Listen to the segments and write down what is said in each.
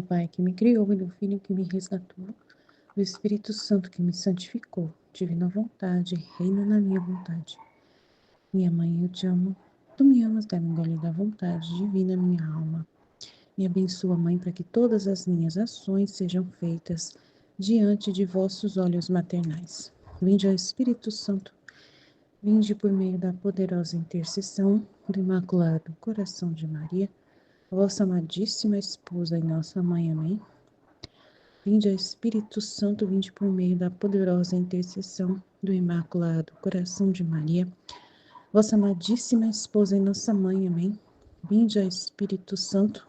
Pai que me criou e do Filho que me resgatou, do Espírito Santo que me santificou. Divina vontade, reina na minha vontade. Minha mãe, eu te amo. Tu me amas, dá-me engole da vontade divina, minha alma. Me abençoa, Mãe, para que todas as minhas ações sejam feitas diante de vossos olhos maternais. Vinde ao Espírito Santo, vinde por meio da poderosa intercessão do Imaculado Coração de Maria, vossa amadíssima esposa e nossa Mãe. Amém. Vinde ao Espírito Santo, vinde por meio da poderosa intercessão do Imaculado Coração de Maria, vossa amadíssima esposa e nossa Mãe. Amém. Vinde ao Espírito Santo,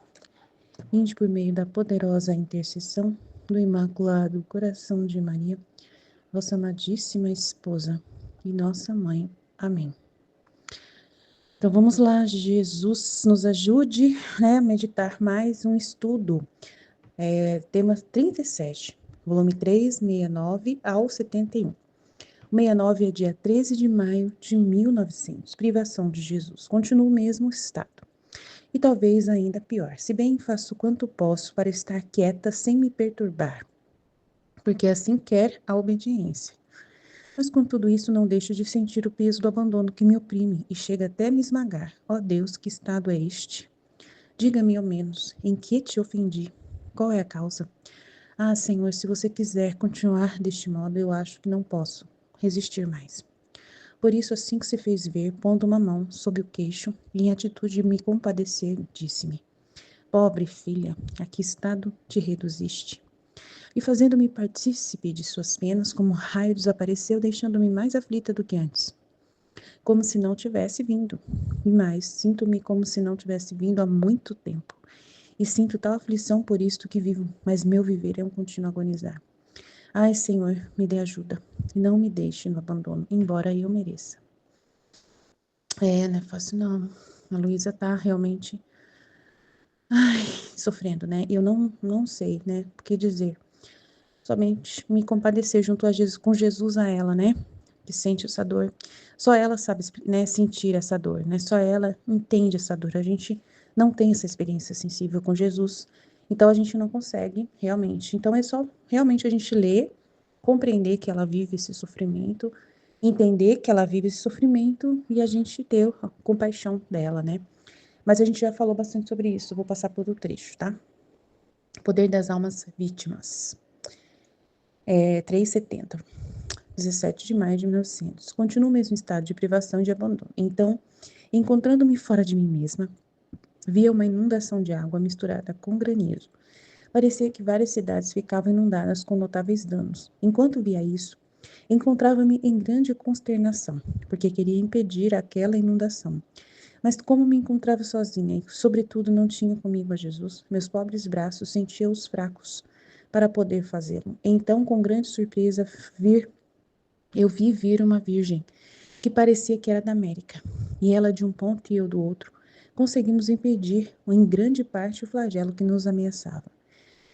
vinde por meio da poderosa intercessão do Imaculado Coração de Maria, vossa amadíssima esposa e nossa Mãe. Amém. Então vamos lá, Jesus nos ajude, a meditar mais um estudo, tema 37, volume 3, 69 ao 71. O 69 é dia 13 de maio de 1900, privação de Jesus, continua o mesmo estado. E talvez ainda pior, se bem faço quanto posso para estar quieta sem me perturbar, porque assim quer a obediência. Mas com tudo isso não deixo de sentir o peso do abandono que me oprime e chega até me esmagar. Ó Deus, que estado é este? Diga-me ao menos, em que te ofendi? Qual é a causa? Ah, Senhor, se você quiser continuar deste modo, eu acho que não posso resistir mais. Por isso, assim que se fez ver, pondo uma mão sob o queixo, e em atitude de me compadecer, disse-me: Pobre filha, a que estado te reduziste? E fazendo-me partícipe de suas penas, como um raio desapareceu, deixando-me mais aflita do que antes, como se não tivesse vindo. E mais, sinto-me como se não tivesse vindo há muito tempo. E sinto tal aflição por isto que vivo, mas meu viver é um contínuo agonizar. Ai, Senhor, me dê ajuda, e não me deixe no abandono, embora eu mereça. Não é fácil não. A Luísa tá realmente, sofrendo, né? Eu não sei, né, o que dizer. Somente me compadecer junto a Jesus, com Jesus a ela, né? Que sente essa dor. Só ela sabe, né, sentir essa dor, né? Só ela entende essa dor. A gente não tem essa experiência sensível com Jesus, então a gente não consegue realmente. Então é só realmente a gente ler, compreender que ela vive esse sofrimento, entender que ela vive esse sofrimento e a gente ter a compaixão dela, né? Mas a gente já falou bastante sobre isso, vou passar por outro trecho, tá? Poder das almas vítimas. 3,70. 17 de maio de 1900. Continuo o mesmo estado de privação e de abandono. Então, encontrando-me fora de mim mesma, via uma inundação de água misturada com granizo. Parecia que várias cidades ficavam inundadas com notáveis danos. Enquanto via isso, encontrava-me em grande consternação, porque queria impedir aquela inundação. Mas como me encontrava sozinha e, sobretudo, não tinha comigo a Jesus, meus pobres braços sentiam-os fracos para poder fazê-lo. Então, com grande surpresa, eu vi vir uma virgem, que parecia que era da América, e ela de um ponto e eu do outro, conseguimos impedir, em grande parte, o flagelo que nos ameaçava.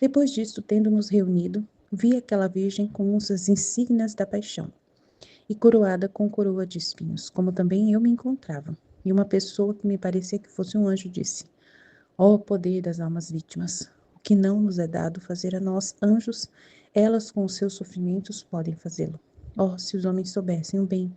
Depois disto, tendo-nos reunido, vi aquela virgem com as insígnias da paixão, e coroada com coroa de espinhos, como também eu me encontrava. E uma pessoa que me parecia que fosse um anjo disse: Ó poder das almas vítimas, o que não nos é dado fazer a nós, anjos, elas com os seus sofrimentos podem fazê-lo. Oh, se os homens soubessem o bem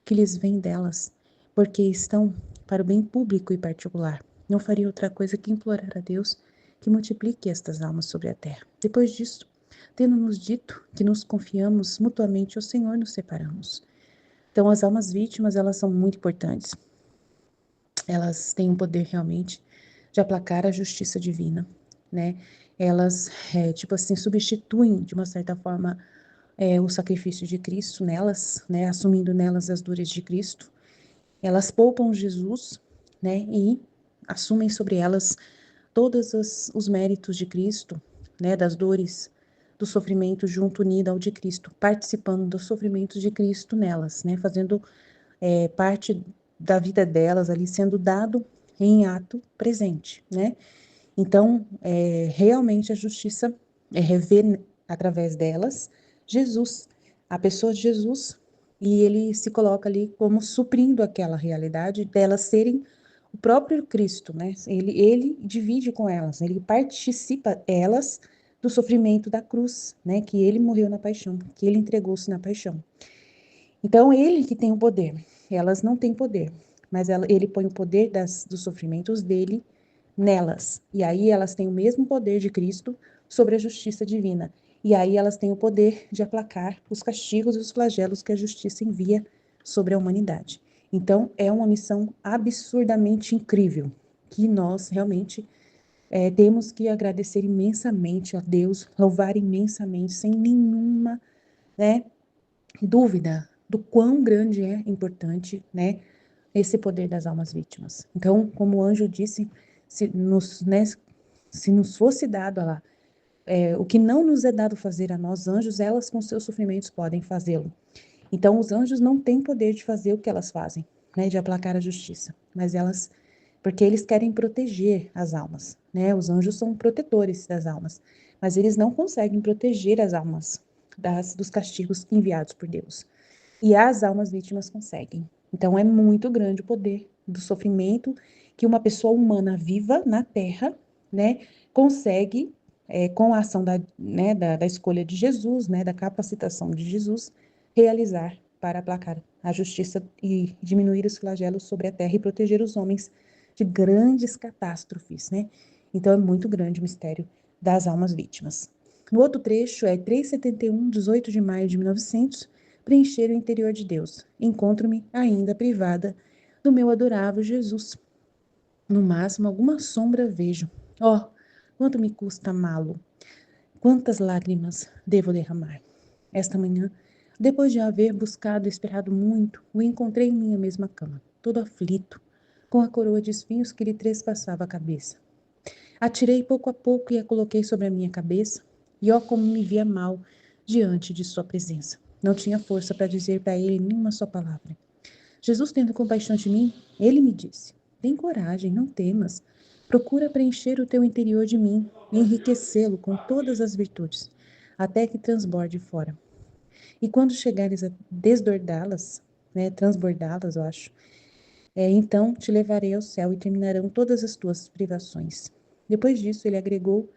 que lhes vem delas, porque estão para o bem público e particular, não faria outra coisa que implorar a Deus que multiplique estas almas sobre a terra. Depois disso, tendo-nos dito que nos confiamos mutuamente ao Senhor, nos separamos. Então, as almas vítimas, elas são muito importantes. Elas têm um poder realmente de aplacar a justiça divina, né? Elas, tipo assim, substituem, de uma certa forma, o sacrifício de Cristo nelas, né? Assumindo nelas as dores de Cristo. Elas poupam Jesus, né? E assumem sobre elas todos os méritos de Cristo, né? Das dores, do sofrimento junto unido ao de Cristo, participando dos sofrimentos de Cristo nelas, né? Fazendo parte da vida delas ali sendo dado em ato presente, né? Então, realmente a justiça é rever através delas Jesus, a pessoa de Jesus, e ele se coloca ali como suprindo aquela realidade delas serem o próprio Cristo, né? Ele divide com elas, ele participa elas do sofrimento da cruz, né? Que ele morreu na paixão, que ele entregou-se na paixão. Então, ele que tem o poder, elas não têm poder, mas ele põe o poder dos sofrimentos dele nelas. E aí elas têm o mesmo poder de Cristo sobre a justiça divina. E aí elas têm o poder de aplacar os castigos e os flagelos que a justiça envia sobre a humanidade. Então, é uma missão absurdamente incrível, que nós realmente temos que agradecer imensamente a Deus, louvar imensamente, sem nenhuma, né, dúvida do quão grande é importante, né, esse poder das almas vítimas. Então, como o anjo disse, se nos fosse dado lá, o que não nos é dado fazer a nós anjos, elas com seus sofrimentos podem fazê-lo. Então, os anjos não têm poder de fazer o que elas fazem, né, de aplacar a justiça, mas elas, porque eles querem proteger as almas, né, os anjos são protetores das almas, mas eles não conseguem proteger as almas dos castigos enviados por Deus. E as almas vítimas conseguem. Então, é muito grande o poder do sofrimento que uma pessoa humana viva na Terra, né, consegue, com a ação da escolha de Jesus, né, da capacitação de Jesus, realizar para aplacar a justiça e diminuir os flagelos sobre a Terra e proteger os homens de grandes catástrofes, né? Então, é muito grande o mistério das almas vítimas. No outro trecho, 371, 18 de maio de 1900, preencher o interior de Deus. Encontro-me ainda privada do meu adorável Jesus. No máximo, alguma sombra vejo. Oh, quanto me custa amá-lo! Quantas lágrimas devo derramar! Esta manhã, depois de haver buscado e esperado muito, o encontrei em minha mesma cama, todo aflito, com a coroa de espinhos que lhe trespassava a cabeça. Atirei pouco a pouco e a coloquei sobre a minha cabeça, e ó como me via mal diante de sua presença. Não tinha força para dizer para ele nenhuma só palavra. Jesus, tendo compaixão de mim, ele me disse: tem coragem, não temas. Procura preencher o teu interior de mim e enriquecê-lo com todas as virtudes, até que transborde fora. E quando chegares a desbordá-las, né, transbordá-las, eu acho, então te levarei ao céu e terminarão todas as tuas privações. Depois disso, ele agregou,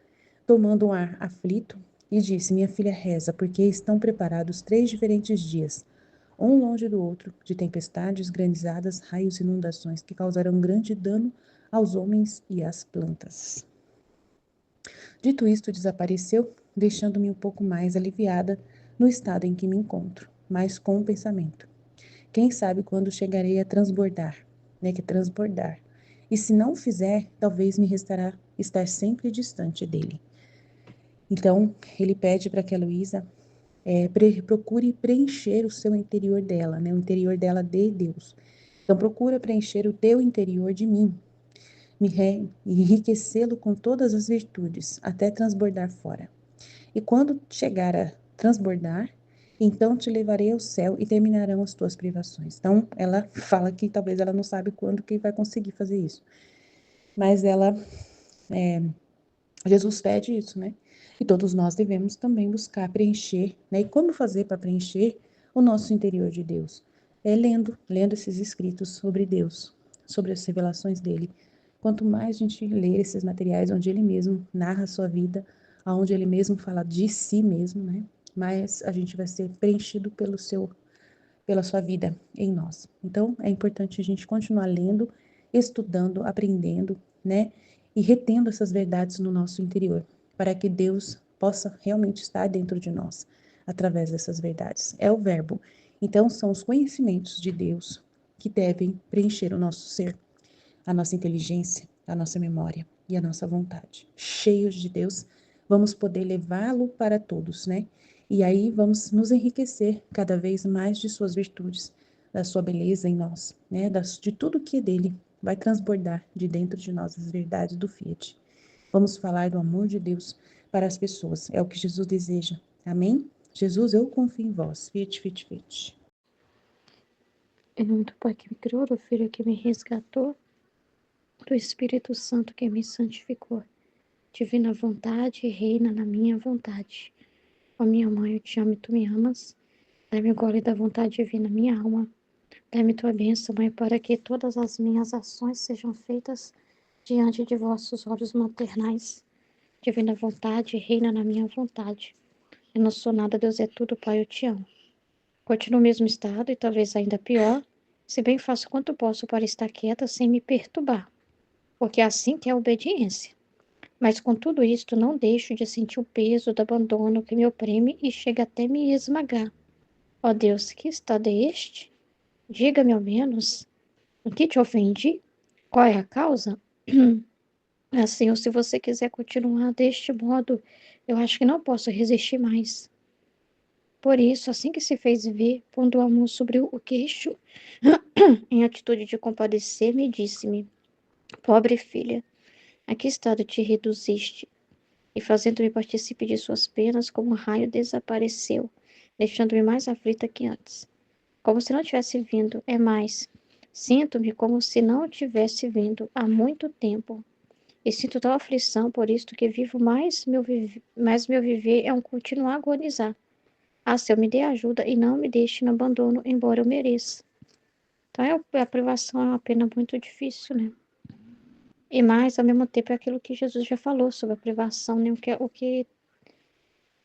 tomando um ar aflito, e disse: minha filha, reza, porque estão preparados 3 diferentes dias, um longe do outro, de tempestades, granizadas, raios e inundações, que causarão grande dano aos homens e às plantas. Dito isto, desapareceu, deixando-me um pouco mais aliviada no estado em que me encontro, mas com o pensamento: quem sabe quando chegarei a transbordar, né, que é transbordar. E se não fizer, talvez me restará estar sempre distante dele. Então, ele pede para que a Luísa procure preencher o seu interior dela, né, o interior dela de Deus. Então, procura preencher o teu interior de mim, enriquecê-lo com todas as virtudes, até transbordar fora. E quando chegar a transbordar, então te levarei ao céu e terminarão as tuas privações. Então, ela fala que talvez ela não sabe quando que vai conseguir fazer isso. Mas Jesus pede isso, né? E todos nós devemos também buscar preencher, né? E como fazer para preencher o nosso interior de Deus? Lendo esses escritos sobre Deus, sobre as revelações dele. Quanto mais a gente ler esses materiais onde ele mesmo narra a sua vida, onde ele mesmo fala de si mesmo, né? Mais a gente vai ser preenchido pela sua vida em nós. Então, é importante a gente continuar lendo, estudando, aprendendo, né? E retendo essas verdades no nosso interior, para que Deus possa realmente estar dentro de nós, através dessas verdades. É o verbo. Então, são os conhecimentos de Deus que devem preencher o nosso ser, a nossa inteligência, a nossa memória e a nossa vontade. Cheios de Deus, vamos poder levá-lo para todos, né? E aí vamos nos enriquecer cada vez mais de suas virtudes, da sua beleza em nós, né? De tudo que é dele vai transbordar de dentro de nós as verdades do Fiat. Vamos falar do amor de Deus para as pessoas. É o que Jesus deseja. Amém? Jesus, eu confio em vós. Fiat, fiat, fiat. Em nome do Pai que me criou, do Filho que me resgatou, do Espírito Santo que me santificou. Divina vontade, reina na minha vontade. Ó minha mãe, eu te amo e tu me amas. Dá-me agora e da vontade divina minha alma. Dai-me tua bênção, Mãe, para que todas as minhas ações sejam feitas diante de vossos olhos maternais. Divina vontade, reina na minha vontade. Eu não sou nada, Deus é tudo, Pai, eu te amo. Continuo no mesmo estado e talvez ainda pior, se bem faço quanto posso para estar quieta sem me perturbar, porque é assim que é a obediência. Mas com tudo isto, não deixo de sentir o peso do abandono que me oprime e chega até me esmagar. Ó Deus, que estado é este? Diga-me ao menos, o que te ofendi? Qual é a causa? Assim, ou se você quiser continuar deste modo, eu acho que não posso resistir mais. Por isso, assim que se fez ver, pondo a mão sobre o queixo, em atitude de compadecer-me, disse-me: Pobre filha, a que estado te reduziste? E fazendo-me partícipe de suas penas, como um raio desapareceu, deixando-me mais aflita que antes. Como se não tivesse vindo, é mais. Sinto-me como se não tivesse vindo há muito tempo. E sinto tal aflição por isto que vivo mais meu viver é um contínuo agonizar. Ah, Senhor, me dê ajuda e não me deixe no abandono, embora eu mereça. Então, a privação é uma pena muito difícil, né? E mais, ao mesmo tempo, é aquilo que Jesus já falou sobre a privação, né?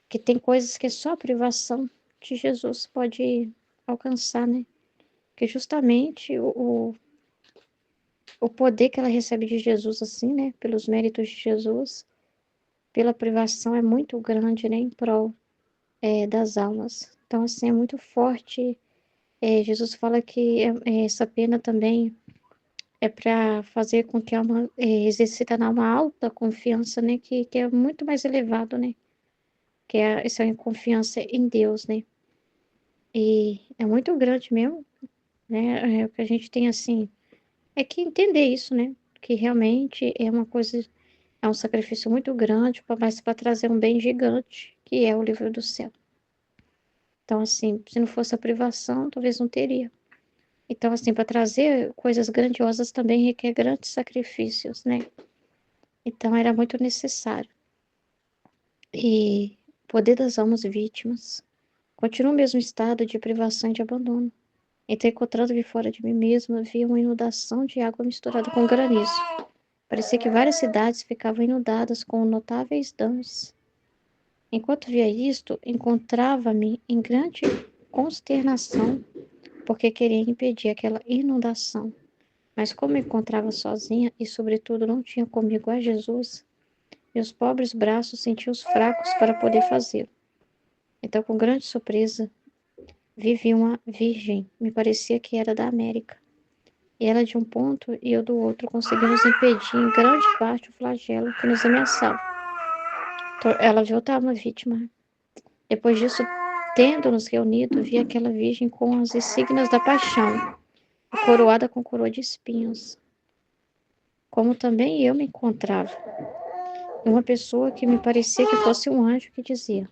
Que tem coisas que só a privação de Jesus pode alcançar, né? Que justamente o poder que ela recebe de Jesus, assim, né? Pelos méritos de Jesus, pela privação é muito grande, né? Em prol das almas. Então, assim, é muito forte. Jesus fala que essa pena também é para fazer com que a alma exercita uma alta confiança, né? Que é muito mais elevado, né? Que é essa confiança em Deus, né? E é muito grande mesmo, né? O que a gente tem, assim, é que entender isso, né? Que realmente é uma coisa, é um sacrifício muito grande, mas para trazer um bem gigante, que é o livro do céu. Então, assim, se não fosse a privação, talvez não teria. Então, assim, para trazer coisas grandiosas também requer grandes sacrifícios, né? Então, era muito necessário. E poder das almas vítimas. Continuo no mesmo estado de privação e de abandono. Então, encontrando-me fora de mim mesma, via uma inundação de água misturada com granizo. Parecia que várias cidades ficavam inundadas com notáveis danos. Enquanto via isto, encontrava-me em grande consternação, porque queria impedir aquela inundação. Mas como me encontrava sozinha e, sobretudo, não tinha comigo a Jesus, meus pobres braços sentiam-os fracos para poder fazê-lo. Então, com grande surpresa, vi uma virgem, me parecia que era da América. E ela de um ponto e eu do outro conseguimos impedir em grande parte o flagelo que nos ameaçava. Então, ela viu estar uma vítima. Depois disso, tendo-nos reunido, vi aquela virgem com as insígnias da paixão, coroada com coroa de espinhos, como também eu me encontrava. Uma pessoa que me parecia que fosse um anjo que dizia: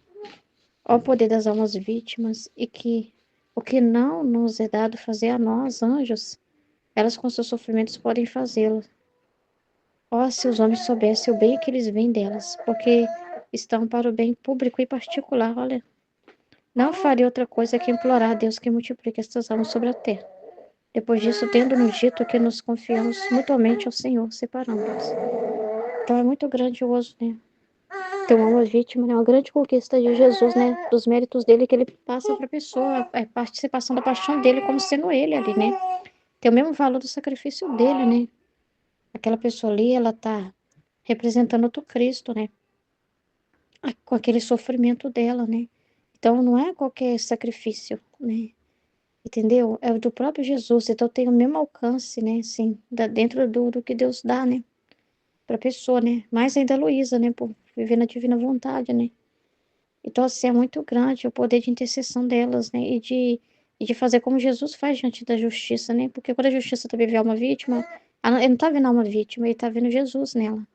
Ó poder das almas vítimas, e que o que não nos é dado fazer a nós, anjos, elas com seus sofrimentos podem fazê-lo. Ó, se os homens soubessem o bem que eles veem delas, porque estão para o bem público e particular, olha. Não faria outra coisa que implorar a Deus que multiplique estas almas sobre a terra. Depois disso, tendo-nos dito que nos confiamos mutuamente ao Senhor, separamos-nos. Então é muito grandioso, né? Ter uma alma vítima, né? Uma grande conquista de Jesus, né? Dos méritos dele que ele passa para a pessoa, a participação da paixão dele como sendo ele ali, né? Tem o mesmo valor do sacrifício dele, né? Aquela pessoa ali, ela tá representando outro Cristo, né? Com aquele sofrimento dela, né? Então não é qualquer sacrifício, né? Entendeu? É o do próprio Jesus, então tem o mesmo alcance, né? Assim, dentro do que Deus dá, né? Pra pessoa, né? Mais ainda a Luísa, né? Por viver na divina vontade, né? Então, assim, é muito grande o poder de intercessão delas, né? E de fazer como Jesus faz diante da justiça, né? Porque quando a justiça também vê uma vítima, ele não tá vendo uma vítima, ele tá vendo Jesus nela.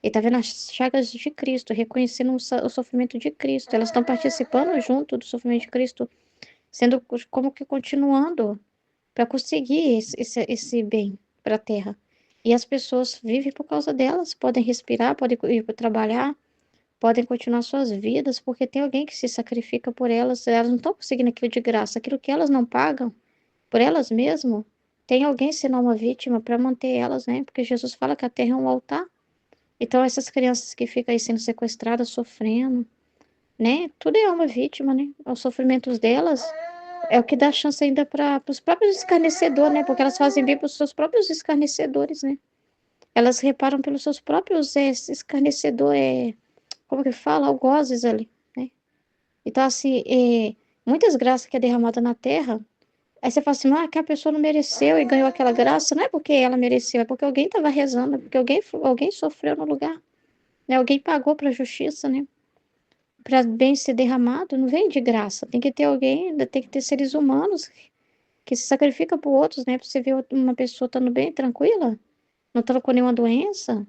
Ele tá vendo as chagas de Cristo, reconhecendo o sofrimento de Cristo. Elas estão participando junto do sofrimento de Cristo, sendo como que continuando para conseguir esse bem para a terra. E as pessoas vivem por causa delas, podem respirar, podem ir para trabalhar, podem continuar suas vidas, porque tem alguém que se sacrifica por elas. Elas não estão conseguindo aquilo de graça, aquilo que elas não pagam, por elas mesmo, tem alguém sendo uma vítima para manter elas, né? Porque Jesus fala que a terra é um altar. Então, essas crianças que ficam aí sendo sequestradas, sofrendo, né? Tudo é uma vítima, né? Os sofrimentos delas é o que dá chance ainda para os próprios escarnecedores, né? Porque elas fazem bem para os seus próprios escarnecedores, né? Elas reparam pelos seus próprios escarnecedores, como que fala? Algozes ali, né? Então, assim, muitas graças que é derramada na terra, aí você fala assim, ah, que a pessoa não mereceu e ganhou aquela graça, não é porque ela mereceu, é porque alguém estava rezando, é porque alguém sofreu no lugar, né? Alguém pagou para a justiça, né? Para bem ser derramado, não vem de graça, tem que ter alguém, tem que ter seres humanos que se sacrificam por outros, né? Para você ver uma pessoa estando bem, tranquila, não estando com nenhuma doença,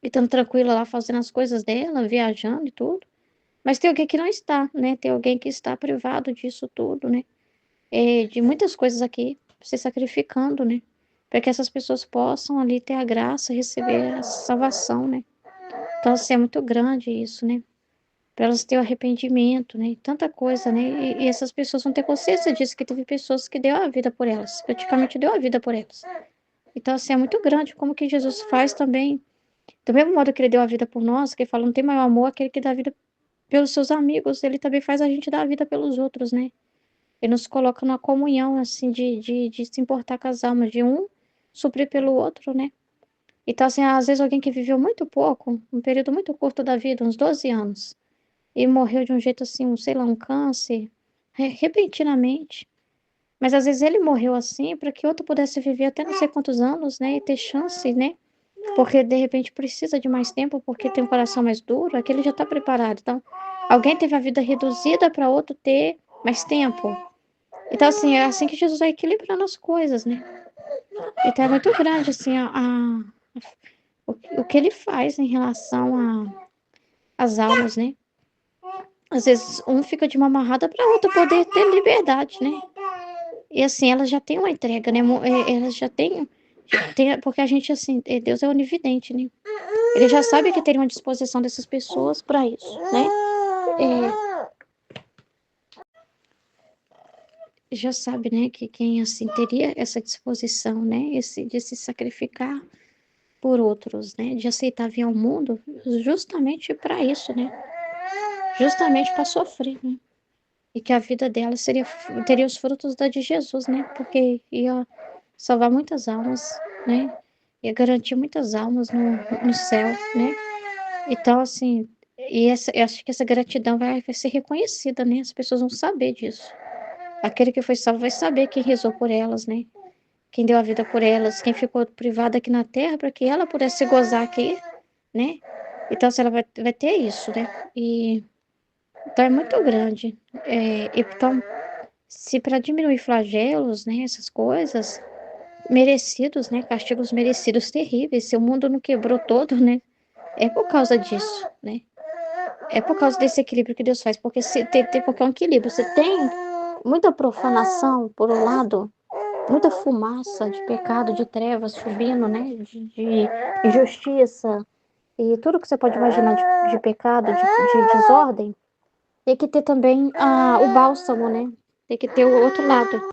e estando tranquila lá fazendo as coisas dela, viajando e tudo. Mas tem alguém que não está, né? Tem alguém que está privado disso tudo, né? De muitas coisas aqui, se sacrificando, né? Para que essas pessoas possam ali ter a graça, receber a salvação, né? Então, assim, é muito grande isso, né? Para elas terem o arrependimento, né? E tanta coisa, né? E essas pessoas vão ter consciência disso, que teve pessoas que deu a vida por elas, praticamente deu a vida por elas. Então, assim, é muito grande como que Jesus faz também. Do mesmo modo que ele deu a vida por nós, que ele fala, não tem maior amor aquele que dá a vida pelos seus amigos, ele também faz a gente dar a vida pelos outros, né? Ele nos coloca numa comunhão, assim, de se importar com as almas de um, suprir pelo outro, né? Então, assim, às vezes alguém que viveu muito pouco, um período muito curto da vida, uns 12 anos, e morreu de um jeito assim, sei lá, um câncer, repentinamente. Mas às vezes ele morreu assim para que outro pudesse viver até não sei quantos anos, né? E ter chance, né? Porque de repente precisa de mais tempo, porque tem um coração mais duro, aquele já está preparado. Então, alguém teve a vida reduzida para outro ter mais tempo. Então, assim, é assim que Jesus vai equilibrando as coisas, né? Então, é muito grande, assim, o que ele faz em relação às almas, né? Às vezes, um fica de uma amarrada para outro poder ter liberdade, né? E, assim, elas já têm uma entrega, né? Elas já têm, porque a gente, assim, Deus é onividente, né? Ele já sabe que teria uma disposição dessas pessoas para isso, né? Já sabe, né, que quem, assim, teria essa disposição, né? De se sacrificar por outros, né? De aceitar vir ao mundo justamente para isso, né? Justamente para sofrer, né? E que a vida dela teria os frutos da de Jesus, né? Porque ia salvar muitas almas, né? Ia garantir muitas almas no céu, né? Então, assim, eu acho que essa gratidão vai ser reconhecida, né? As pessoas vão saber disso. Aquele que foi salvo vai saber quem rezou por elas, né? Quem deu a vida por elas, quem ficou privada aqui na terra para que ela pudesse gozar aqui, né? Então, se ela vai ter isso, né? Então, é muito grande. Então, se para diminuir flagelos, né? Essas coisas, merecidos, né? Castigos merecidos terríveis. Se o mundo não quebrou todo, né? É por causa disso, né? É por causa desse equilíbrio que Deus faz. Porque porque é um equilíbrio. Você tem muita profanação, por um lado, muita fumaça de pecado, de trevas subindo, né? De injustiça e tudo que você pode imaginar de pecado, de desordem. Tem que ter também o bálsamo, né? Tem que ter o outro lado.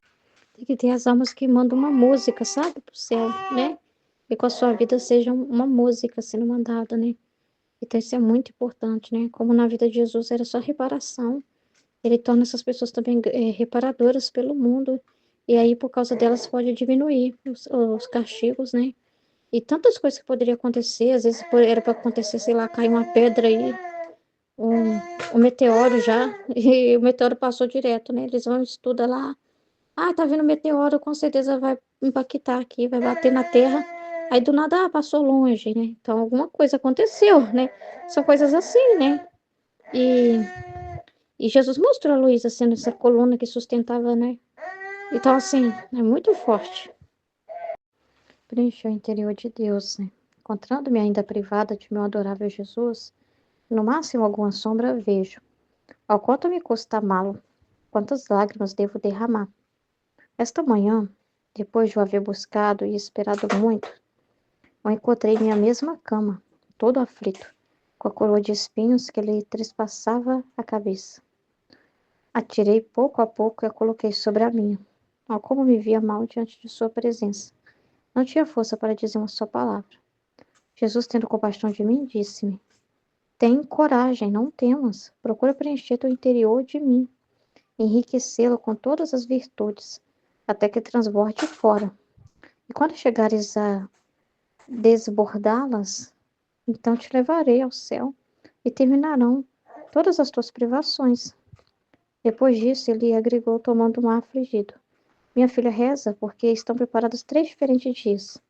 Tem que ter as almas que mandam uma música, sabe? Pro céu, né? E com a sua vida seja uma música sendo mandada, né? Então isso é muito importante, né? Como na vida de Jesus era só reparação. Ele torna essas pessoas também reparadoras pelo mundo. E aí, por causa delas, pode diminuir os castigos, né? E tantas coisas que poderiam acontecer. Às vezes era para acontecer, sei lá, cair uma pedra aí, um meteoro já, e o meteoro passou direto, né? Eles vão estudar lá. Ah, tá vindo meteoro, com certeza vai impactar aqui, vai bater na Terra. Aí do nada, passou longe, né? Então alguma coisa aconteceu, né? São coisas assim, né? E, e Jesus mostrou a Luísa sendo essa coluna que sustentava, né? Então, assim, é muito forte. Preencher o interior de Deus, né? Encontrando-me ainda privada de meu adorável Jesus, no máximo alguma sombra vejo. Ao quanto me custa amá-lo, quantas lágrimas devo derramar. Esta manhã, depois de o haver buscado e esperado muito, o encontrei em minha mesma cama, todo aflito, com a coroa de espinhos que lhe trespassava a cabeça. Atirei pouco a pouco e a coloquei sobre a minha. ó, como me via mal diante de sua presença. Não tinha força para dizer uma só palavra. Jesus, tendo compaixão de mim, disse-me: Tem coragem, não temas. Procura preencher teu interior de mim, enriquecê-lo com todas as virtudes, até que transborde fora. E quando chegares a desbordá-las, então te levarei ao céu e terminarão todas as tuas privações. Depois disso, ele agregou, tomando um ar afligido: Minha filha, reza, porque estão preparados 3 diferentes dias,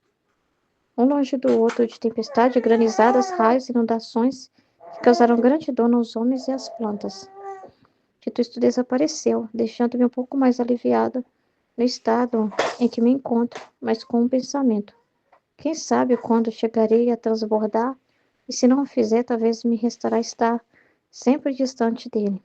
um longe do outro, de tempestade, granizadas, raios, inundações, que causarão grande dano aos homens e às plantas. Dito isto, desapareceu, deixando-me um pouco mais aliviada no estado em que me encontro, mas com um pensamento: quem sabe quando chegarei a transbordar, e se não o fizer, talvez me restará estar sempre distante dele.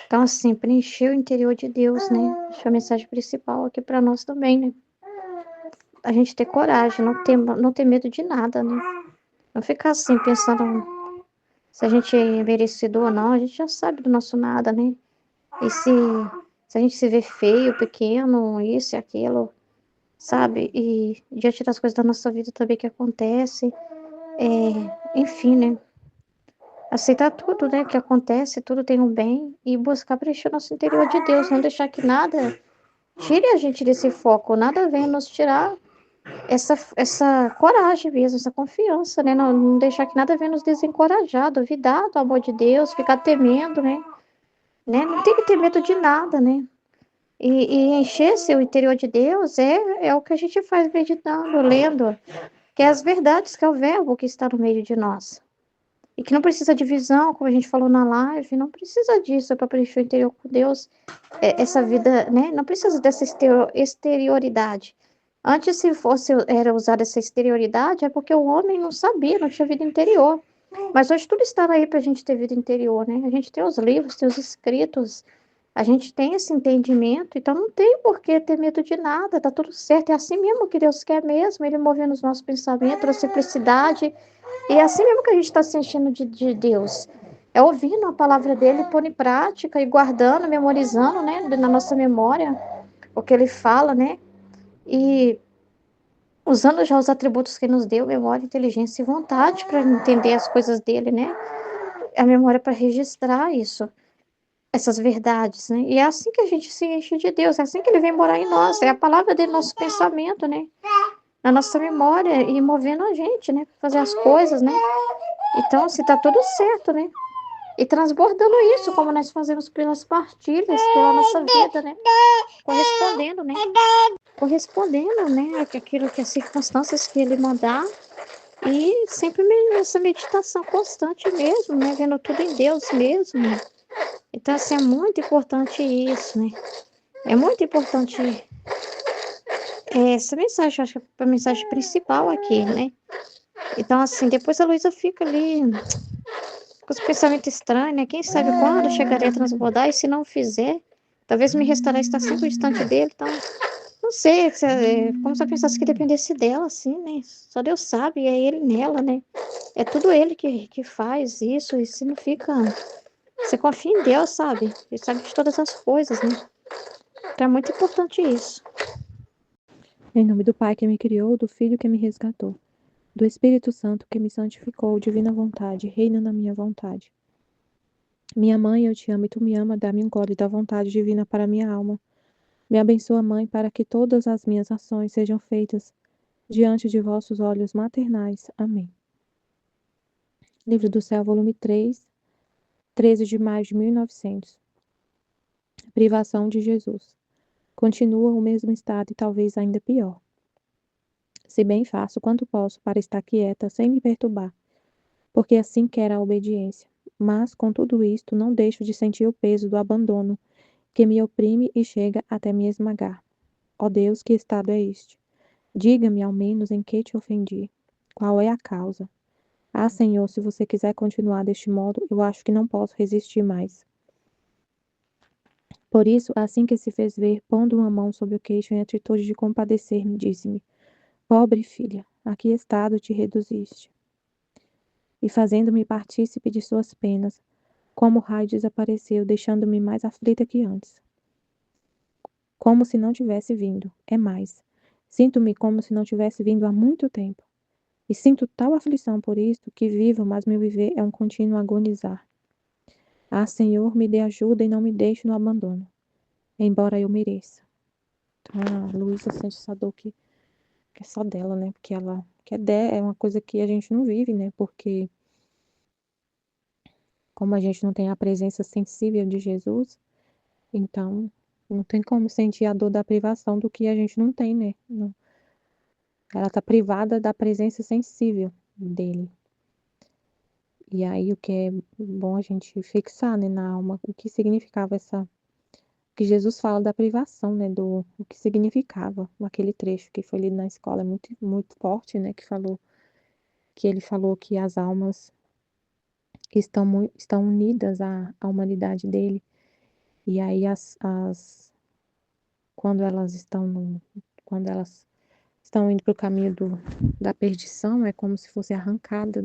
Então, assim, preencher o interior de Deus, né? Acho que a mensagem principal aqui para nós também, né? A gente ter coragem, não ter medo de nada, né? Não ficar assim, pensando se a gente é merecido ou não, a gente já sabe do nosso nada, né? E se a gente se vê feio, pequeno, isso e aquilo, sabe? E diante das coisas da nossa vida também que acontece, enfim, né? Aceitar tudo, né, que acontece, tudo tem um bem e buscar preencher o nosso interior de Deus, não deixar que nada tire a gente desse foco, nada venha nos tirar essa coragem mesmo, essa confiança, né, não deixar que nada venha nos desencorajar, duvidar do amor de Deus, ficar temendo, né, não tem que ter medo de nada, né, e encher seu interior de Deus é o que a gente faz meditando, lendo, que é as verdades, que é o verbo que está no meio de nós. E que não precisa de visão, como a gente falou na live, não precisa disso para preencher o interior com Deus, essa vida, né? Não precisa dessa exterioridade. Antes, se fosse era usada essa exterioridade, é porque o homem não sabia, não tinha vida interior. Mas hoje tudo está aí para a gente ter vida interior, né? A gente tem os livros, tem os escritos, a gente tem esse entendimento, então não tem por que ter medo de nada, tá tudo certo. É assim mesmo que Deus quer mesmo, Ele movendo os nossos pensamentos, a simplicidade. E é assim mesmo que a gente está se enchendo de Deus. É ouvindo a palavra dele, pondo em prática e guardando, memorizando, né, na nossa memória, o que ele fala, né? E usando já os atributos que ele nos deu, memória, inteligência e vontade, para entender as coisas dele, né? A memória para registrar isso, essas verdades, né? E é assim que a gente se enche de Deus, é assim que ele vem morar em nós, é a palavra dele, nosso pensamento, né? Na nossa memória e movendo a gente, né? Para fazer as coisas, né? Então, assim, tá tudo certo, né? E transbordando isso, como nós fazemos pelas partilhas, pela nossa vida, né? Correspondendo, né? Correspondendo, né? Aquilo que as circunstâncias que ele mandar. E sempre essa meditação constante mesmo, né? Vendo tudo em Deus mesmo. Então, assim, é muito importante isso, né? É muito importante essa mensagem, eu acho que é a mensagem principal aqui, né? Então, assim, depois a Luísa fica ali com os pensamentos estranhos, né? Quem sabe quando chegarei a transbordar, e se não fizer, talvez me restará estar sempre distante dele. Então, não sei, como se eu pensasse que dependesse dela, assim, né? Só Deus sabe, é ele nela, né? É tudo ele que faz isso, e se não fica. Você confia em Deus, sabe? Ele sabe de todas as coisas, né? Então é muito importante isso. Em nome do Pai que me criou, do Filho que me resgatou, do Espírito Santo que me santificou, divina vontade, reina na minha vontade. Minha mãe, eu te amo e tu me ama, dá-me um gole da vontade divina para minha alma. Me abençoa, Mãe, para que todas as minhas ações sejam feitas diante de vossos olhos maternais. Amém. Livro do Céu, volume 3, 13 de maio de 1900. Privação de Jesus. Continua o mesmo estado e talvez ainda pior. Se bem faço quanto posso para estar quieta sem me perturbar, porque assim quer a obediência. Mas, com tudo isto, não deixo de sentir o peso do abandono, que me oprime e chega até me esmagar. Ó Deus, que estado é este? Diga-me, ao menos, em que te ofendi. Qual é a causa? Ah, Senhor, se você quiser continuar deste modo, eu acho que não posso resistir mais. Por isso, assim que se fez ver, pondo uma mão sobre o queixo em atitude de compadecer-me, disse-me: Pobre filha, a que estado te reduziste? E fazendo-me partícipe de suas penas, como o raio desapareceu, deixando-me mais aflita que antes. como se não tivesse vindo. É mais, sinto-me como se não tivesse vindo há muito tempo. E sinto tal aflição por isto que vivo, mas meu viver é um contínuo agonizar. Ah, Senhor, me dê ajuda e não me deixe no abandono, embora eu mereça. Então, a Luísa sente essa dor que é só dela, né? Porque ela é uma coisa que a gente não vive, né? Porque como a gente não tem a presença sensível de Jesus, então não tem como sentir a dor da privação do que a gente não tem, né? Ela tá privada da presença sensível dele. E aí o que é bom a gente fixar, né, na alma, o que significava que Jesus fala da privação, né, o que significava aquele trecho que foi lido na escola, é muito, muito forte, né, que ele falou que as almas estão unidas à humanidade dele, e aí quando elas estão quando elas estão indo para o caminho da perdição, é como se fosse arrancada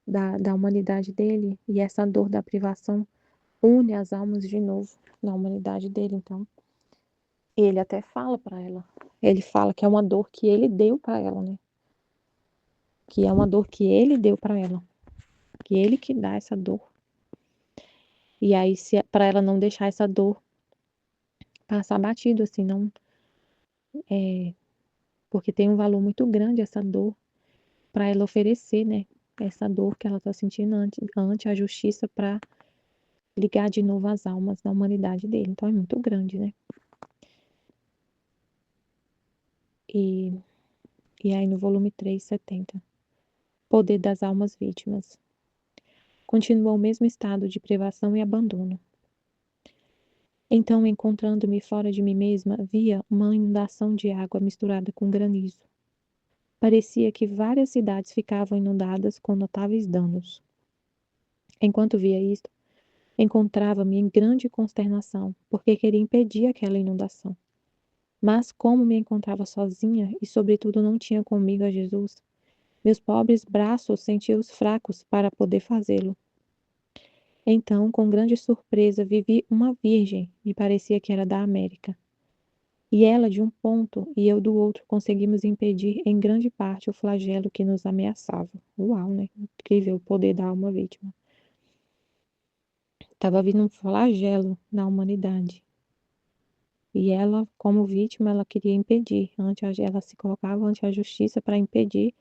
da humanidade dele, e essa dor da privação une as almas de novo na humanidade dele. Então, ele até fala para ela, ele fala que é uma dor que ele deu para ela, né? Que é uma dor que ele deu para ela, que ele que dá essa dor. E aí, se para ela não deixar essa dor passar batido, assim, não, porque tem um valor muito grande essa dor para ela oferecer, né? Essa dor que ela está sentindo ante a justiça para ligar de novo as almas da humanidade dele. Então é muito grande, né? E, e aí no volume 370, Poder das Almas Vítimas. Continua o mesmo estado de privação e abandono. Então, encontrando-me fora de mim mesma, via uma inundação de água misturada com granizo. Parecia que várias cidades ficavam inundadas com notáveis danos. Enquanto via isto, encontrava-me em grande consternação, porque queria impedir aquela inundação. Mas como me encontrava sozinha e, sobretudo, não tinha comigo a Jesus, meus pobres braços senti-os fracos para poder fazê-lo. Então, com grande surpresa, vi uma virgem, e parecia que era da América. E ela de um ponto e eu do outro conseguimos impedir em grande parte o flagelo que nos ameaçava. Uau, né? Incrível o poder da alma vítima. Estava vindo um flagelo na humanidade. E ela, como vítima, ela queria impedir, ela se colocava ante a justiça para impedir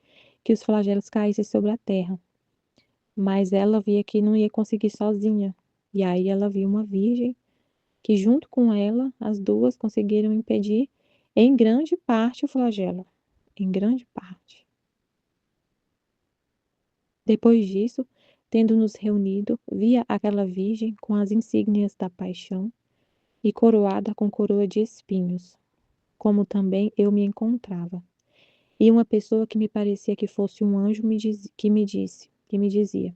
que os flagelos caíssem sobre a terra. Mas ela via que não ia conseguir sozinha. E aí ela viu uma virgem que junto com ela, as duas conseguiram impedir em grande parte o flagelo. Em grande parte. Depois disso, tendo-nos reunido, via aquela virgem com as insígnias da paixão e coroada com coroa de espinhos, como também eu me encontrava. E uma pessoa que me parecia que fosse um anjo que me dizia: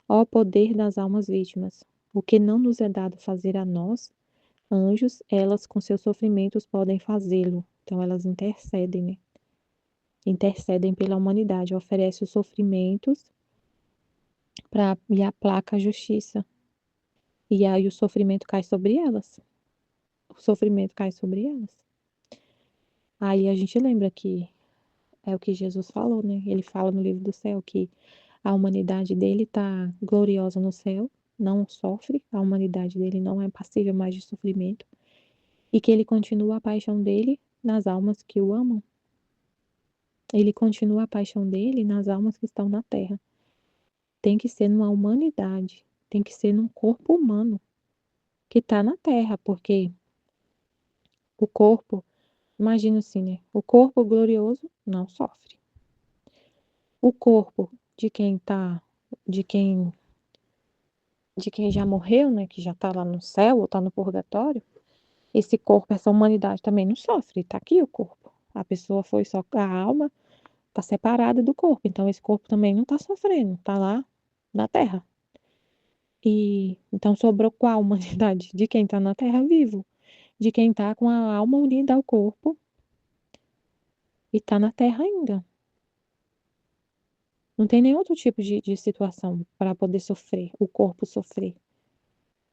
ó poder das almas vítimas, o que não nos é dado fazer a nós, anjos, elas com seus sofrimentos podem fazê-lo. Então elas intercedem, né? Intercedem pela humanidade, oferecem os sofrimentos e aplaca a justiça. E aí o sofrimento cai sobre elas. O sofrimento cai sobre elas. Aí a gente lembra que é o que Jesus falou, né? Ele fala no livro do céu que a humanidade dele está gloriosa no céu, não sofre, a humanidade dele não é passível mais de sofrimento, e que ele continua a paixão dele nas almas que o amam. Ele continua a paixão dele nas almas que estão na terra. Tem que ser numa humanidade, tem que ser num corpo humano que está na terra, porque o corpo, imagina assim, né? O corpo glorioso não sofre. O corpo de quem tá, de quem, de quem já morreu, né? Que já está lá no céu ou está no purgatório, esse corpo, essa humanidade também não sofre. Está aqui o corpo. A pessoa foi só, a alma está separada do corpo, então esse corpo também não está sofrendo, está lá na terra. E então sobrou qual humanidade? De quem está na terra vivo, de quem está com a alma unida ao corpo e está na terra ainda. Não tem nenhum outro tipo de situação para poder sofrer, o corpo sofrer,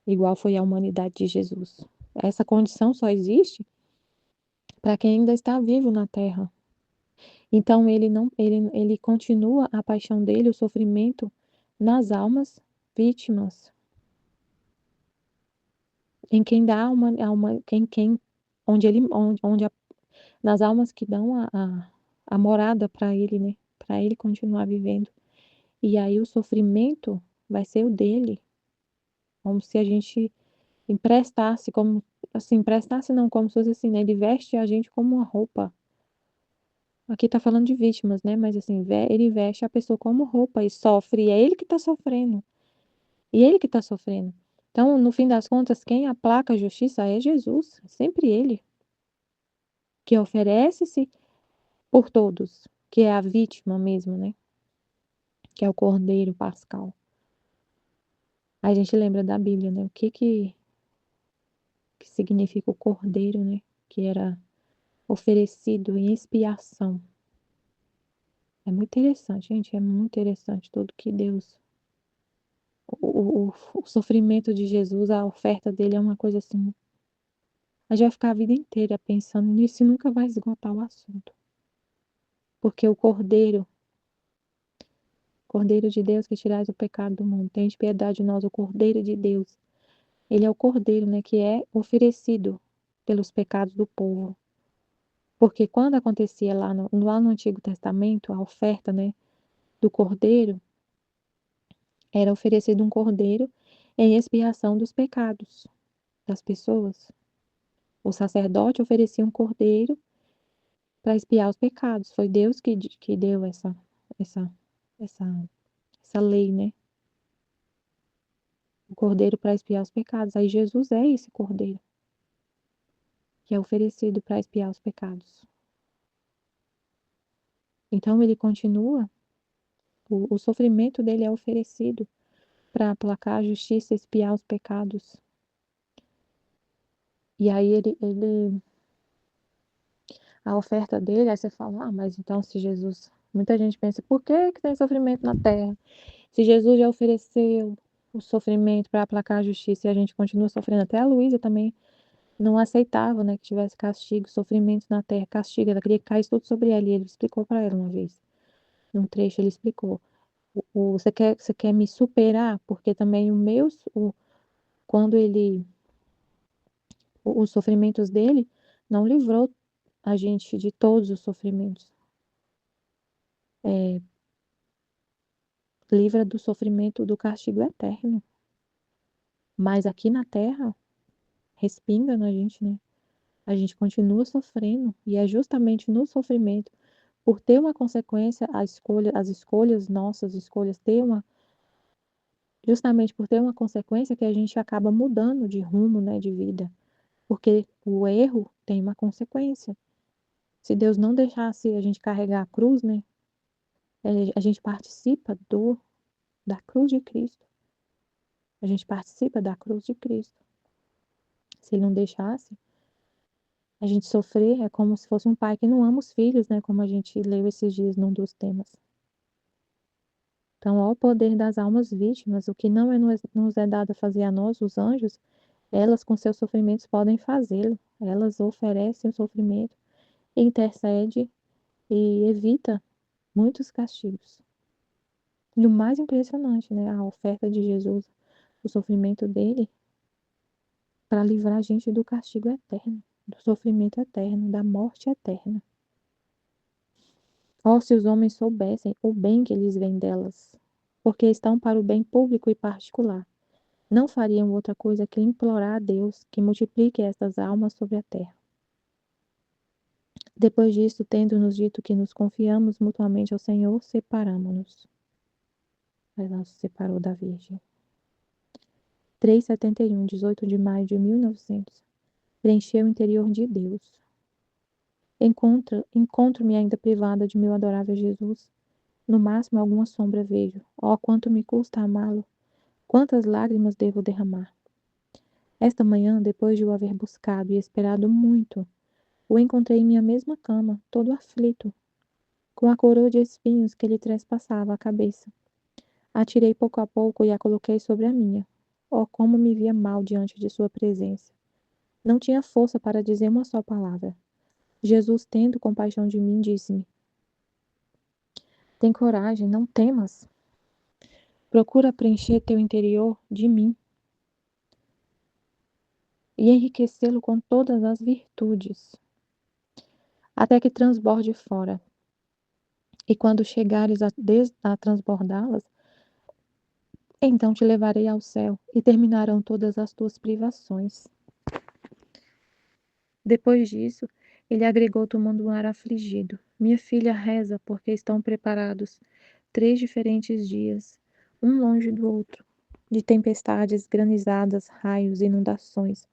igual foi a humanidade de Jesus. Essa condição só existe para quem ainda está vivo na terra. Então ele não, ele continua a paixão dele, o sofrimento nas almas vítimas, em quem dá onde ele, nas almas que dão a morada para ele, né? Para ele continuar vivendo. E aí o sofrimento vai ser o dele, como se a gente emprestasse, como assim, emprestasse não, como se fosse assim, né? Ele veste a gente como uma roupa. Aqui tá falando de vítimas, né? Mas assim, ele veste a pessoa como roupa e sofre, e é ele que tá sofrendo. E ele que tá sofrendo. Então, no fim das contas, quem aplaca a justiça é Jesus, é sempre ele, que oferece-se por todos, que é a vítima mesmo, né? Que é o Cordeiro Pascal. Aí a gente lembra da Bíblia, né? O que significa o Cordeiro, né? Que era oferecido em expiação. É muito interessante, gente, é muito interessante tudo que Deus, o sofrimento de Jesus, a oferta dele é uma coisa assim. A gente vai ficar a vida inteira pensando nisso e nunca vai esgotar o assunto. Porque o Cordeiro de Deus que tirais o pecado do mundo, tem piedade de nós, o Cordeiro de Deus. Ele é o Cordeiro, né, que é oferecido pelos pecados do povo. Porque quando acontecia lá no Antigo Testamento, a oferta, né, do Cordeiro, era oferecido um cordeiro em expiação dos pecados das pessoas. O sacerdote oferecia um cordeiro para expiar os pecados. Foi Deus que deu essa, essa, essa lei, né? O cordeiro para expiar os pecados. Aí Jesus é esse cordeiro que é oferecido para expiar os pecados. Então ele continua, o sofrimento dele é oferecido para aplacar a justiça e expiar os pecados. E aí a oferta dele, aí você fala, mas então se Jesus, muita gente pensa, por que tem sofrimento na terra? Se Jesus já ofereceu o sofrimento para aplacar a justiça e a gente continua sofrendo, até a Luísa também não aceitava, né, que tivesse castigo, sofrimento na terra, castigo, ela queria que caísse tudo sobre ela, e ele explicou para ela uma vez, num trecho ele explicou, você quer me superar? Porque também quando os sofrimentos dele não livrou a gente de todos os sofrimentos. Livra do sofrimento do castigo eterno. Mas aqui na terra, respinga na gente, né? A gente continua sofrendo. E é justamente no sofrimento, por ter uma consequência, as escolhas, nossas escolhas, justamente por ter uma consequência que a gente acaba mudando de rumo, né, de vida. Porque o erro tem uma consequência. Se Deus não deixasse a gente carregar a cruz, né? A gente participa da cruz de Cristo. A gente participa da cruz de Cristo. Se ele não deixasse a gente sofrer, é como se fosse um pai que não ama os filhos, né? Como a gente leu esses dias num dos temas. Então, ao poder das almas vítimas, o que não nos é dado a fazer a nós, os anjos, elas com seus sofrimentos podem fazê-lo. Elas oferecem o sofrimento, intercede e evita muitos castigos. E o mais impressionante, né? A oferta de Jesus, o sofrimento dele, para livrar a gente do castigo eterno, do sofrimento eterno, da morte eterna. Oh, se os homens soubessem o bem que lhes vem delas, porque estão para o bem público e particular, não fariam outra coisa que implorar a Deus que multiplique estas almas sobre a terra. Depois disso, tendo-nos dito que nos confiamos mutuamente ao Senhor, separamo-nos. Ela se separou da Virgem. 371, 18 de maio de 1900. Preencheu o interior de Deus. Encontro-me ainda privada de meu adorável Jesus. No máximo, alguma sombra vejo. Oh, quanto me custa amá-lo! Quantas lágrimas devo derramar? Esta manhã, depois de o haver buscado e esperado muito, o encontrei em minha mesma cama, todo aflito, com a coroa de espinhos que lhe trespassava a cabeça. Atirei pouco a pouco e a coloquei sobre a minha. Oh, como me via mal diante de sua presença! Não tinha força para dizer uma só palavra. Jesus, tendo compaixão de mim, disse-me: Tem coragem, não temas. Procura preencher teu interior de mim e enriquecê-lo com todas as virtudes, até que transborde fora. E quando chegares a transbordá-las, então te levarei ao céu e terminarão todas as tuas privações. Depois disso, ele agregou tomando um ar afligido: Minha filha, reza, porque estão preparados 3 diferentes dias, um longe do outro, de tempestades, granizadas, raios, inundações,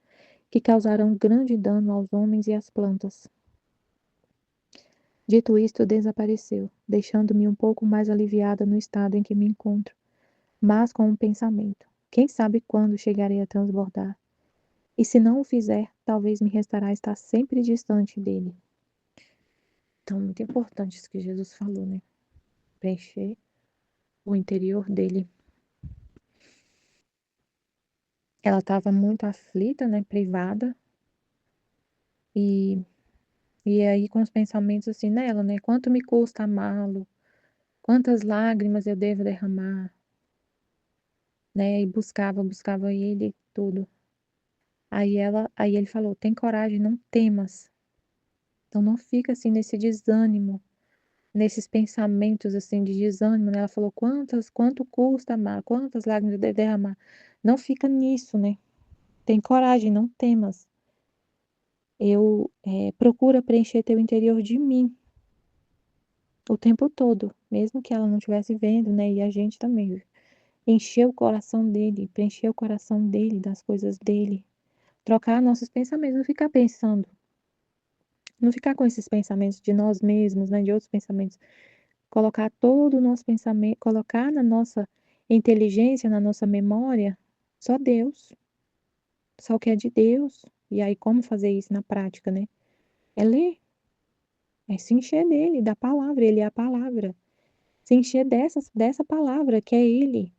que causarão grande dano aos homens e às plantas. Dito isto, desapareceu, deixando-me um pouco mais aliviada no estado em que me encontro, mas com um pensamento: quem sabe quando chegarei a transbordar? E se não o fizer, talvez me restará estar sempre distante dele. Então, muito importante isso que Jesus falou, né? Preencher o interior dele. Ela estava muito aflita, né? Privada. E, e aí com os pensamentos assim nela, né? Quanto me custa amá-lo? Quantas lágrimas eu devo derramar? Né? E buscava ele tudo. Aí ele falou: tem coragem, não temas. Então não fica assim nesse desânimo, nesses pensamentos assim de desânimo, né? Ela falou: quanto custa amar? Quantas lágrimas eu devo derramar? Não fica nisso, né? Tem coragem, não temas. Procura preencher teu interior de mim o tempo todo, mesmo que ela não estivesse vendo, né? E a gente também. Encher o coração dele, preencher o coração dele das coisas dele, trocar nossos pensamentos, não ficar pensando, não ficar com esses pensamentos de nós mesmos, né? De outros pensamentos. Colocar todo o nosso pensamento, colocar na nossa inteligência, na nossa memória, só Deus, só o que é de Deus. E aí, como fazer isso na prática, né? É ler, é se encher dele, da palavra, ele é a palavra. Se encher dessa palavra, que é ele.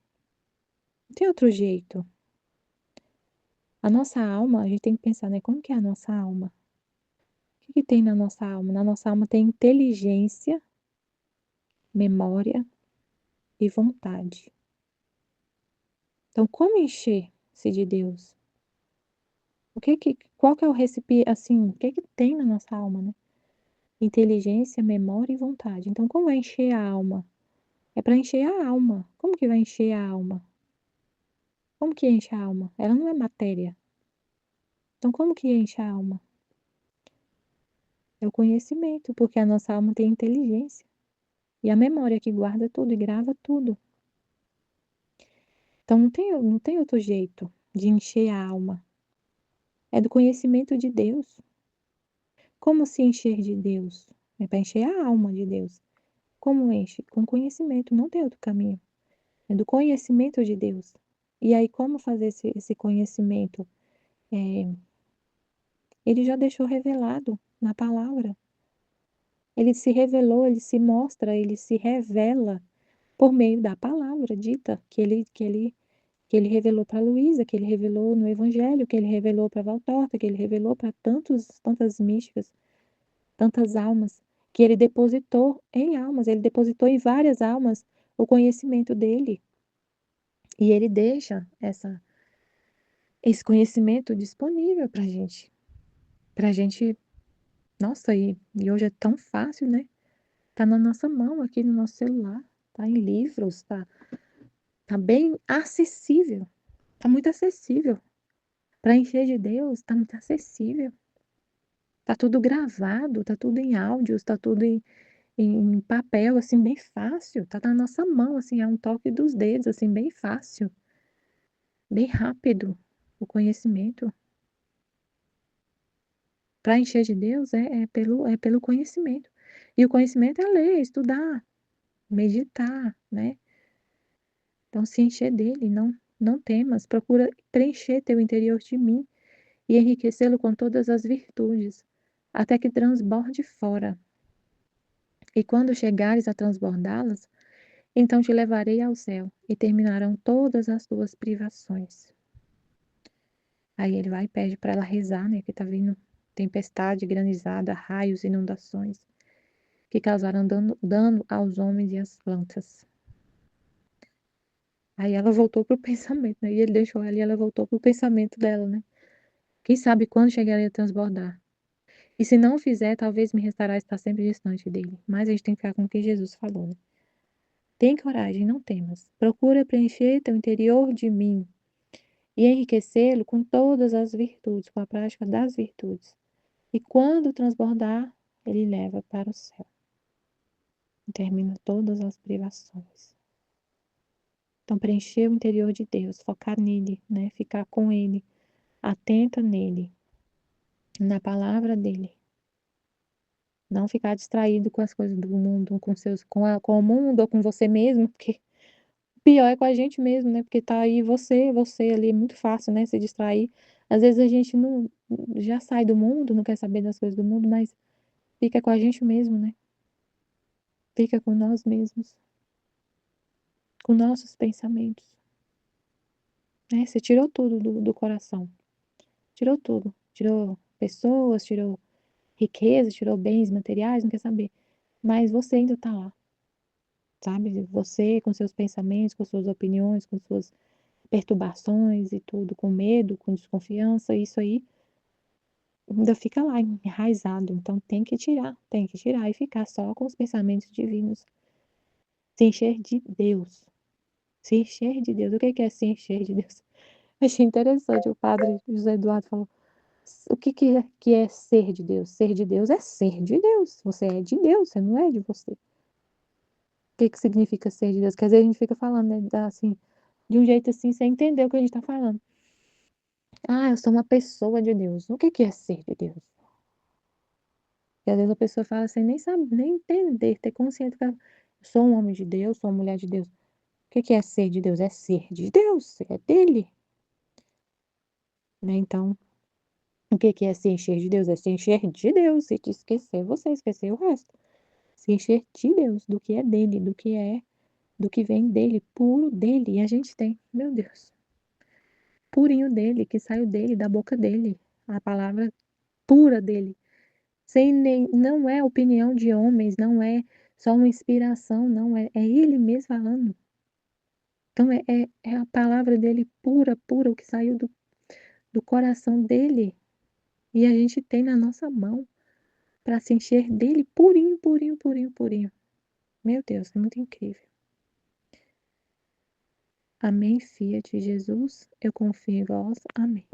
Não tem outro jeito. A nossa alma, a gente tem que pensar, né? Como que é a nossa alma? O que tem na nossa alma? Na nossa alma tem inteligência, memória e vontade. Então, como encher-se de Deus? Qual que é o recipiente, assim, o que tem na nossa alma, né? Inteligência, memória e vontade. Então, como vai encher a alma? É para encher a alma. Como que vai encher a alma? Como que enche a alma? Ela não é matéria. Então, como que enche a alma? É o conhecimento, porque a nossa alma tem inteligência. E a memória que guarda tudo e grava tudo. Então, não tem outro jeito de encher a alma. É do conhecimento de Deus. Como se encher de Deus? É para encher a alma de Deus. Como enche? Com conhecimento, não tem outro caminho. É do conhecimento de Deus. E aí, como fazer esse conhecimento? É, ele já deixou revelado na palavra. Ele se revelou, ele se mostra, ele se revela por meio da palavra dita que ele revelou para Luísa, que ele revelou no Evangelho, que ele revelou para Valtorta, que ele revelou para tantas místicas, tantas almas, que ele depositou em almas, ele depositou em várias almas o conhecimento dele. E ele deixa esse conhecimento disponível para gente. Para gente, nossa, e hoje é tão fácil, né? Tá na nossa mão, aqui no nosso celular, tá em livros, tá bem acessível, tá muito acessível. Para encher de Deus, tá muito acessível. Tá tudo gravado, tá tudo em áudios, tá tudo em papel, assim, bem fácil. Tá na nossa mão, assim, a um toque dos dedos, assim, bem fácil, bem rápido o conhecimento. Para encher de Deus é pelo conhecimento. E o conhecimento é ler, estudar, meditar, né? Então, se encher dele, não temas, procura preencher teu interior de mim e enriquecê-lo com todas as virtudes, até que transborde fora. E quando chegares a transbordá-las, então te levarei ao céu e terminarão todas as tuas privações. Aí ele vai e pede para ela rezar, né? Que tá vindo tempestade, granizada, raios, inundações, que causaram dano aos homens e às plantas. Aí ela voltou pro pensamento, né? E ele deixou ela e ela voltou pro pensamento dela, né? Quem sabe quando chegaria a transbordar. E se não fizer, talvez me restará estar sempre distante dele. Mas a gente tem que ficar com o que Jesus falou, né? Tem coragem, não temas. Procura preencher teu interior de mim e enriquecê-lo com todas as virtudes, com a prática das virtudes. E quando transbordar, ele leva para o céu. E termina todas as privações. Então, preencher o interior de Deus, focar nele, né? Ficar com ele, atenta nele, na palavra dele. Não ficar distraído com as coisas do mundo, com o mundo ou com você mesmo, porque o pior é com a gente mesmo, né? Porque tá aí você ali, é muito fácil, né? Se distrair. Às vezes a gente não já sai do mundo, não quer saber das coisas do mundo, mas fica com a gente mesmo, né? Fica com nós mesmos, com nossos pensamentos, né? Você tirou tudo do coração, tirou tudo. Tirou pessoas, tirou riqueza, tirou bens materiais, não quer saber. Mas você ainda tá lá, sabe? Você com seus pensamentos, com suas opiniões, com suas perturbações e tudo, com medo, com desconfiança, isso aí ainda fica lá enraizado. Então tem que tirar e ficar só com os pensamentos divinos. Se encher de Deus. Se encher de Deus. O que é se encher de Deus? Achei interessante, o padre José Eduardo falou. O que é ser de Deus? Ser de Deus é ser de Deus. Você é de Deus, você não é de você. O que significa ser de Deus? Porque às vezes a gente fica falando, né, assim, de um jeito assim, sem entender o que a gente está falando. Ah, eu sou uma pessoa de Deus. O que é ser de Deus? E às vezes a pessoa fala sem nem saber, nem entender, ter consciência que eu sou um homem de Deus, sou uma mulher de Deus. O que é ser de Deus? É ser de Deus, é dele. Né? Então, o que é se encher de Deus? É se encher de Deus e te esquecer, você esquecer o resto. Se encher de Deus, do que é dele, do que vem dele, puro dele. E a gente tem, meu Deus, purinho dele, que saiu dele, da boca dele. A palavra pura dele. Sem nem, não é opinião de homens, não é só uma inspiração, não, é ele mesmo falando. Então é a palavra dele pura, pura, o que saiu do coração dele. E a gente tem na nossa mão para se encher dele purinho, purinho, purinho, purinho. Meu Deus, é muito incrível. Amém, Fiat Jesus, eu confio em vós. Amém.